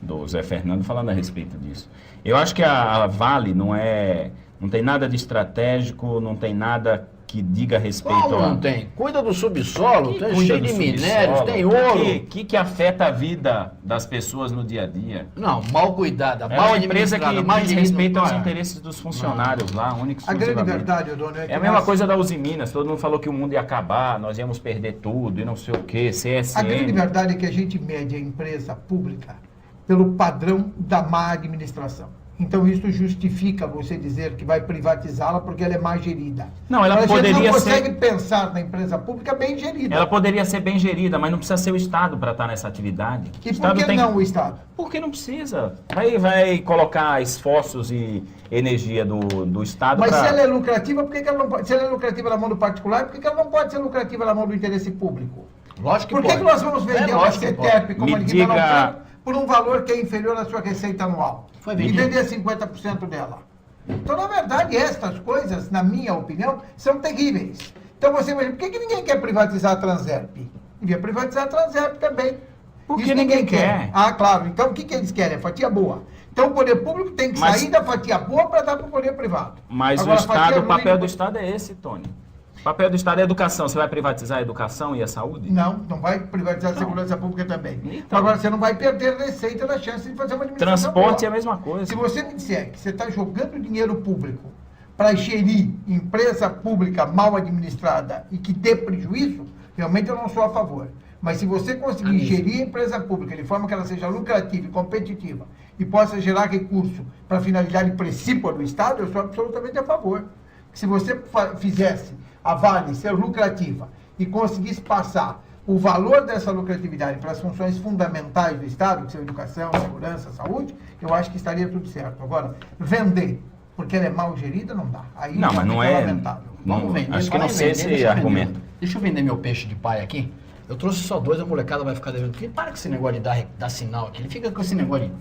do Zé Fernando falando a respeito disso. Eu acho que a Vale não tem nada de estratégico, não tem nada que diga a respeito Como a... não tem? Cuida do subsolo, Que tem cuida cheio do de subsolo? minérios, tem O ouro. que afeta a vida das pessoas no dia a dia? Não, mal cuidada, É mal uma empresa que administrada, mal diz gerida. respeito aos Ah, interesses dos funcionários lá, único e A grande exclusivamente. verdade, Odônio, é que É a mesma nós- coisa da Uzi Minas, todo mundo falou que o mundo ia acabar, nós íamos perder tudo e não sei o que, A grande CSN. verdade é que a gente mede a empresa pública pelo padrão da má administração. Então isso justifica você dizer que vai privatizá-la porque ela é má gerida. Não, ela Mas a gente poderia não consegue ser- pensar na empresa pública bem gerida. Ela poderia ser bem gerida, mas não precisa ser o Estado para estar nessa atividade. E O por Estado que não o Estado? Porque não precisa. Vai colocar esforços e energia do Estado Mas para... se ela é lucrativa, por que ela não pode? Se ela é lucrativa na mão do particular, por que ela não pode ser lucrativa na mão do interesse público? Lógico Por que que pode. nós vamos vender uma lógico que pode. CETEP como Me a de Ribeirão diga- Preto por um valor que é inferior à sua receita anual? Foi E vendido. vender 50% dela. Então, na verdade, estas coisas, na minha opinião, são terríveis. Então, você imagina, por que ninguém quer privatizar a Transerp? Devia privatizar a Transerp também. Porque Isso ninguém quer. Ah, claro. Então, o que eles querem? É fatia boa. Então, o poder público tem que Mas- sair da fatia boa para dar para o poder privado. Mas Agora, o Estado, fatia o papel ruim- do Estado é esse, Tony. O papel do Estado é a educação. Você vai privatizar a educação e a saúde? Não vai privatizar a segurança pública também. Então. Agora, você não vai perder receita da chance de fazer uma administração Transporte é boa. a mesma coisa. Se você me disser que você está jogando dinheiro público para gerir empresa pública mal administrada e que dê prejuízo, realmente eu não sou a favor. Mas se você conseguir gerir a empresa pública de forma que ela seja lucrativa e competitiva e possa gerar recurso para finalidade principal do Estado, eu sou absolutamente a favor. Se você fizesse a Vale ser lucrativa e conseguisse passar o valor dessa lucratividade para as funções fundamentais do Estado, que são educação, segurança, saúde, eu acho que estaria tudo certo. Agora, vender porque ela é mal gerida, não dá. Aí Não, mas não é... lamentável. Vamos vender. Acho que não sei esse deixa eu argumento. vender. Deixa eu vender meu peixe de pai aqui. Eu trouxe só 2, a molecada vai ficar devendo. Porque para com esse negócio de dar sinal aqui. Ele fica com esse negócio de...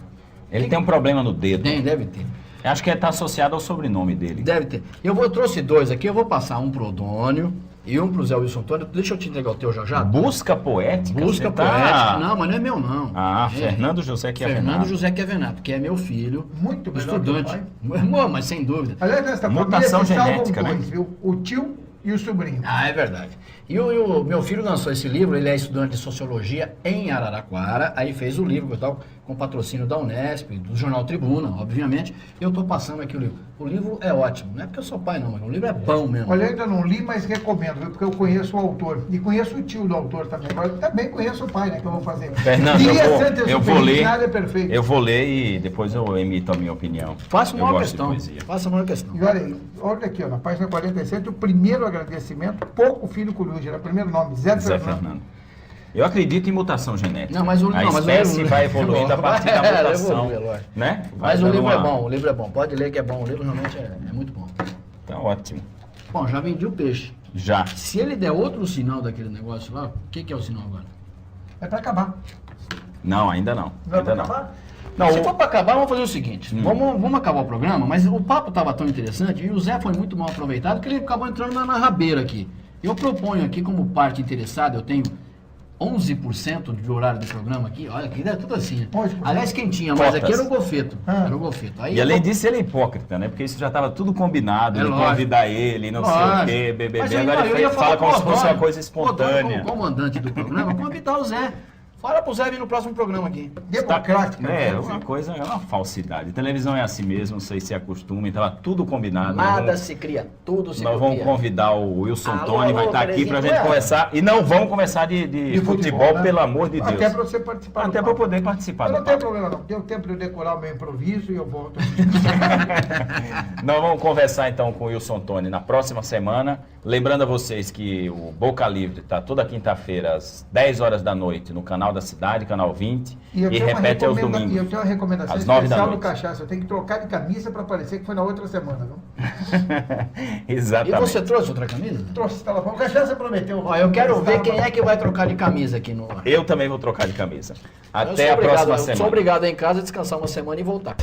Ele tem um problema no dedo. Deve ter. Acho que está associado ao sobrenome dele. Deve ter. Eu trouxe 2 aqui, eu vou passar um pro Odônio e um pro Zé Wilson Antônio. Deixa eu te entregar o teu já. Busca poética? Busca Você tá- poética. Não, mas não é meu, não. Ah, É. Fernando José Chiavenato. Fernando José Chiavenato, que é meu filho. Muito melhor que o estudante. pai. Mas sem dúvida. Aliás, nesta Mutação família se salvam genética, né? 2, viu? O tio e o sobrinho. Ah, é verdade. E o meu filho lançou esse livro, ele é estudante de Sociologia em Araraquara, aí fez o livro e tal, com patrocínio da Unesp, do Jornal Tribuna, obviamente. Eu estou passando aqui o livro. O livro é ótimo, não é porque eu sou pai não, mas o livro é bom mesmo. Olha, eu ainda não li, mas recomendo, viu? Porque eu conheço o autor. E conheço o tio do autor também. Agora, também conheço o pai, né? Que eu vou fazer. Fernando, eu vou ler. Nada é perfeito. Eu vou ler e depois eu emito a minha opinião. Faça Eu uma gosto de questão. poesia. Faça uma questão. E olha aí, olha aqui, ó, na página 47, o primeiro agradecimento, Pouco Filho Coruja, era o primeiro nome, Zé Zé Fernando. Fernando. Eu acredito em mutação genética. Não, mas o- a não, mas o espécie livro- vai evoluindo a partir da É, mutação. evolui, lógico. Né? Vai Mas o dando livro é uma- bom, o livro é bom. Pode ler que é bom, o livro realmente é muito bom. Tá ótimo. Bom, já vendi o peixe. Já. Se ele der outro sinal daquele negócio lá, o que é o sinal agora? É para acabar. Não, ainda não. Não é Ainda para não. acabar? Não, Se o- for para acabar, vamos fazer o seguinte. Vamos acabar o programa, mas o papo estava tão interessante e o Zé foi muito mal aproveitado que ele acabou entrando na rabeira aqui. Eu proponho aqui, como parte interessada, eu tenho 11% de horário do programa aqui. Olha, aqui é tudo assim. Né? 11%. Aliás, quem tinha mais aqui era o Cotas. Gofeto. Ah. Era o Gofeto. Aí E além disso, ele é hipócrita, né? Porque isso já estava tudo combinado, É de lógico. convidar ele, não sei o Lógico. quê, BBB. Mas eu Agora ia ele falar fala como pro se fosse uma Odônio. coisa O Odônio, espontânea. como comandante do programa, convidar o Zé. Fala pro Zé vir no próximo programa aqui. Democrática. É, né? uma coisa, é uma falsidade. Televisão é assim mesmo, não sei se acostuma, então tudo combinado. Nada se cria, tudo se Nós vamos copia. convidar o Wilson Alô, Tony, vai alô, estar aqui pra Terezinha, gente ué. conversar. E não vamos conversar de futebol, né? pelo amor de Deus. Até para você participar. do Até para papo. poder participar Eu do não tem papo. problema não. Deu tempo de eu decorar o meu improviso e eu volto. Nós vamos conversar então com o Wilson Tony na próxima semana. Lembrando a vocês que o Boca Livre está toda quinta-feira às 10 horas da noite no canal da cidade, canal 20, e eu tenho uma repete aos recomenda- domingos. E eu tenho uma recomendação às 9 da especial do noite. Cachaça. Eu tenho que trocar de camisa para parecer que foi na outra semana, não? E Exatamente. você trouxe outra camisa? Trouxe, tá lá. O Cachaça prometeu. Ó, eu quero ver quem é que vai trocar de camisa aqui no... Eu também vou trocar de camisa. Eu Até sou a próxima eu semana. sou obrigado a ir em casa, descansar uma semana e voltar.